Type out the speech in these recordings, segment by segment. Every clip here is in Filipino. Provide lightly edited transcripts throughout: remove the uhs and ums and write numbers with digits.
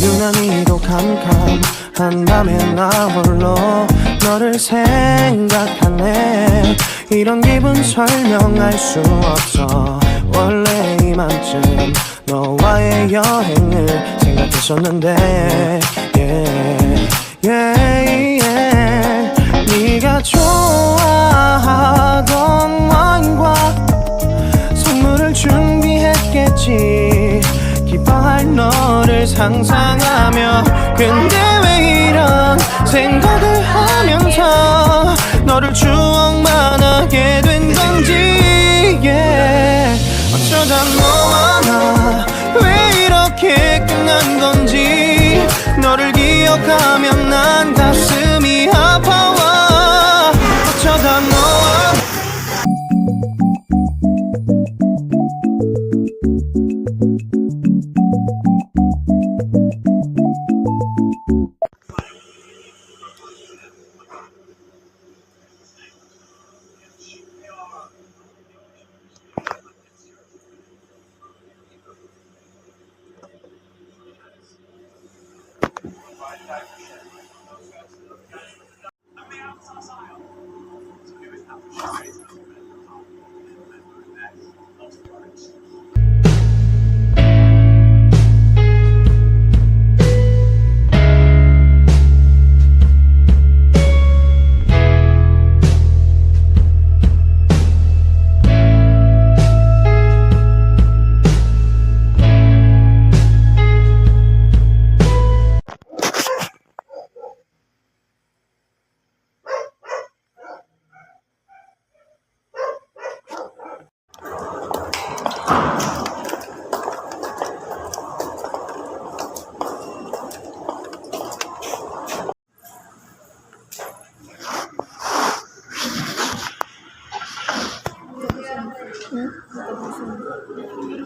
유난히도 캄캄한 밤에 나 홀로 너를 생각하네. 이런 기분 설명할 수 없어. 원래 이맘쯤 너와의 여행을 생각했었는데 네가 좋아하던 와인과 선물을 준비했겠지. 기뻐할 너를 상상하며. 근데 왜 이런 생각을 하면서 너를 추억만 하게 된 건지. 어쩌다 너와 나 왜 이렇게 끝난 건지. 너를 기억하면 난 가슴이 아파와. 어쩌다 너와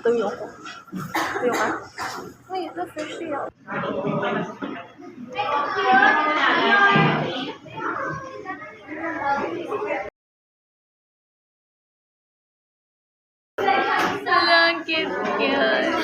都有啊，那也那非是要。Look, it's cute.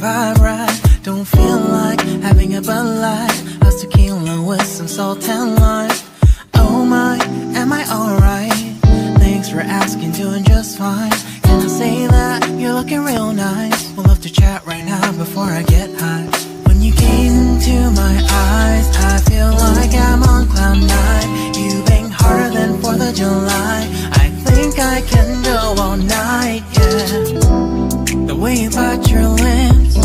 vibe right. Don't feel like having a Bud Light, a tequila with some salt and lime. Oh my, am I alright? Thanks for asking, doing just fine. Can I say that you're looking real nice? We'll love to chat right now before I get high. When you gaze into my eyes, I feel like I'm on cloud nine. You bang harder than 4th of July. I think I can go all night, yeah. The way you bite your lips,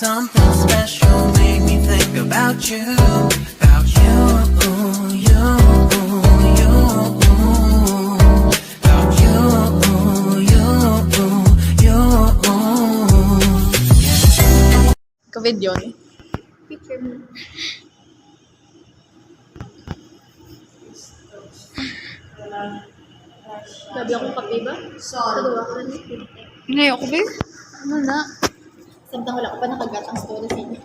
Something special made me think about you, about you, you, you, about you, you. Ka-video ni. Picture mo. Sabi akong kape ba? Sa duwa ko rin. Hindi ako ba? Ano na? Samtang wala ko pa nakagat ang story sa inyo.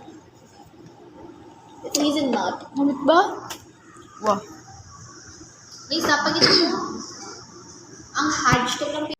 It isn't not. Hamit ba? Wow. Lisa, pag ito mo, ang hashtag lang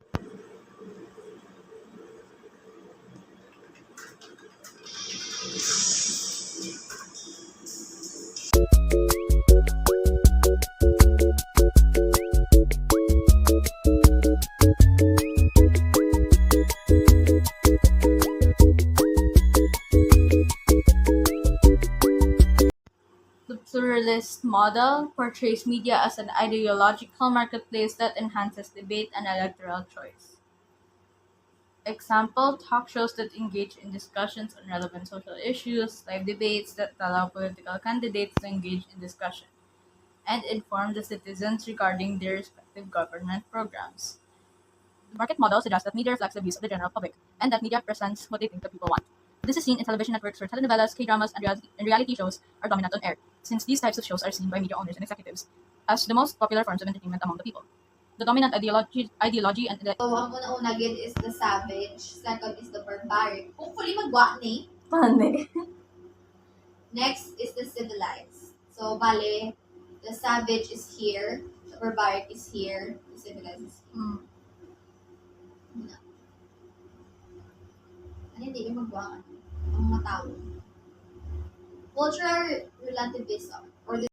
The pluralist model portrays media as an ideological marketplace that enhances debate and electoral choice. Example, talk shows that engage in discussions on relevant social issues, live debates that allow political candidates to engage in discussion, and inform the citizens regarding their respective government programs. The market model suggests that media reflects the views of the general public, and that media presents what they think the people want. This is seen in television networks where telenovelas, K-dramas, and reality shows are dominant on air, since these types of shows are seen by media owners and executives as the most popular forms of entertainment among the people. The dominant ideology and So, ang una-una gid is the savage, second is the barbaric. Hopefully, magwa ni. Paano? Next is the civilized. So, bale, the savage is here, the barbaric is here, the civilized is here. Ano hindi yung magwa ang mga tao? Cultural relativism, or the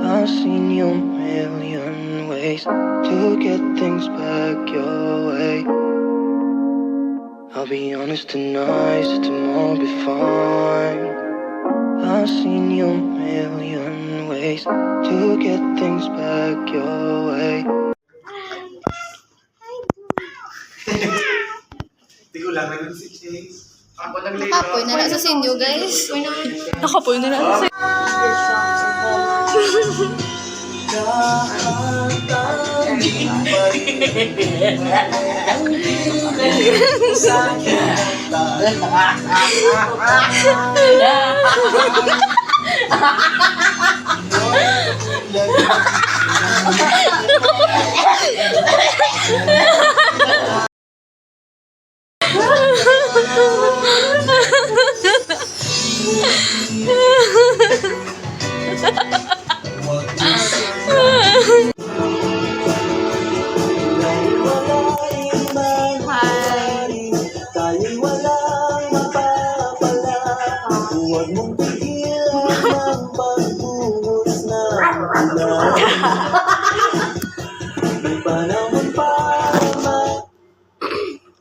I've seen you a million ways to get things back your way. I'll be honest tonight, so tomorrow will be fine. I've seen you a million ways to get things back your way. Hindi ko lang nag si Chase. Ako nag-lay nakapoy na lang sa sinyo, guys. Nakapoy na lang sa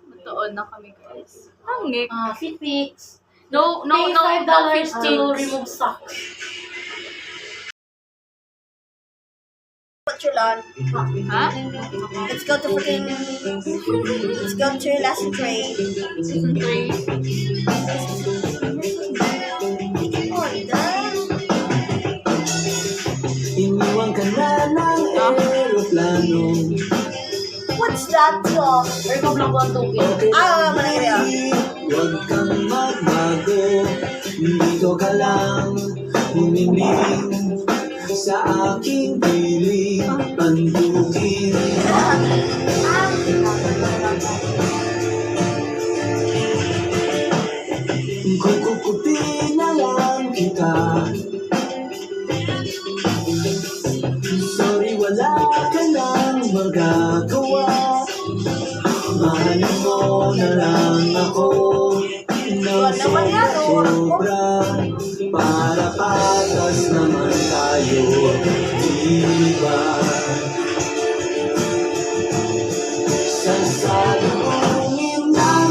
Matuon na kami, guys. Hangik. Fit fix. No, $5 fish to sticks. remove socks. Ha? Let's go to lesson 3. Season 3. Iniwan ka na ng aeroplano. What's that song? Ikaw lang po ang tugin. Manila. Huwag kang magbago, dito ka lang humiling sa aking piling pandukin. Kukukutin na lang kita. Sorry, wala ka nang magagawa. Mahalin mo na lang ako ng sobra para patas naman tayo, diba? Sa salungin na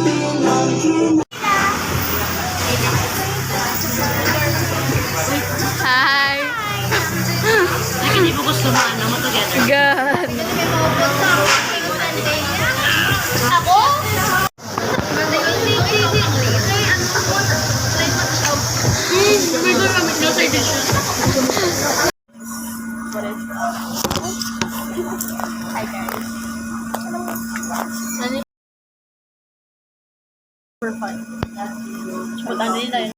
For fun. Magkano nila yun?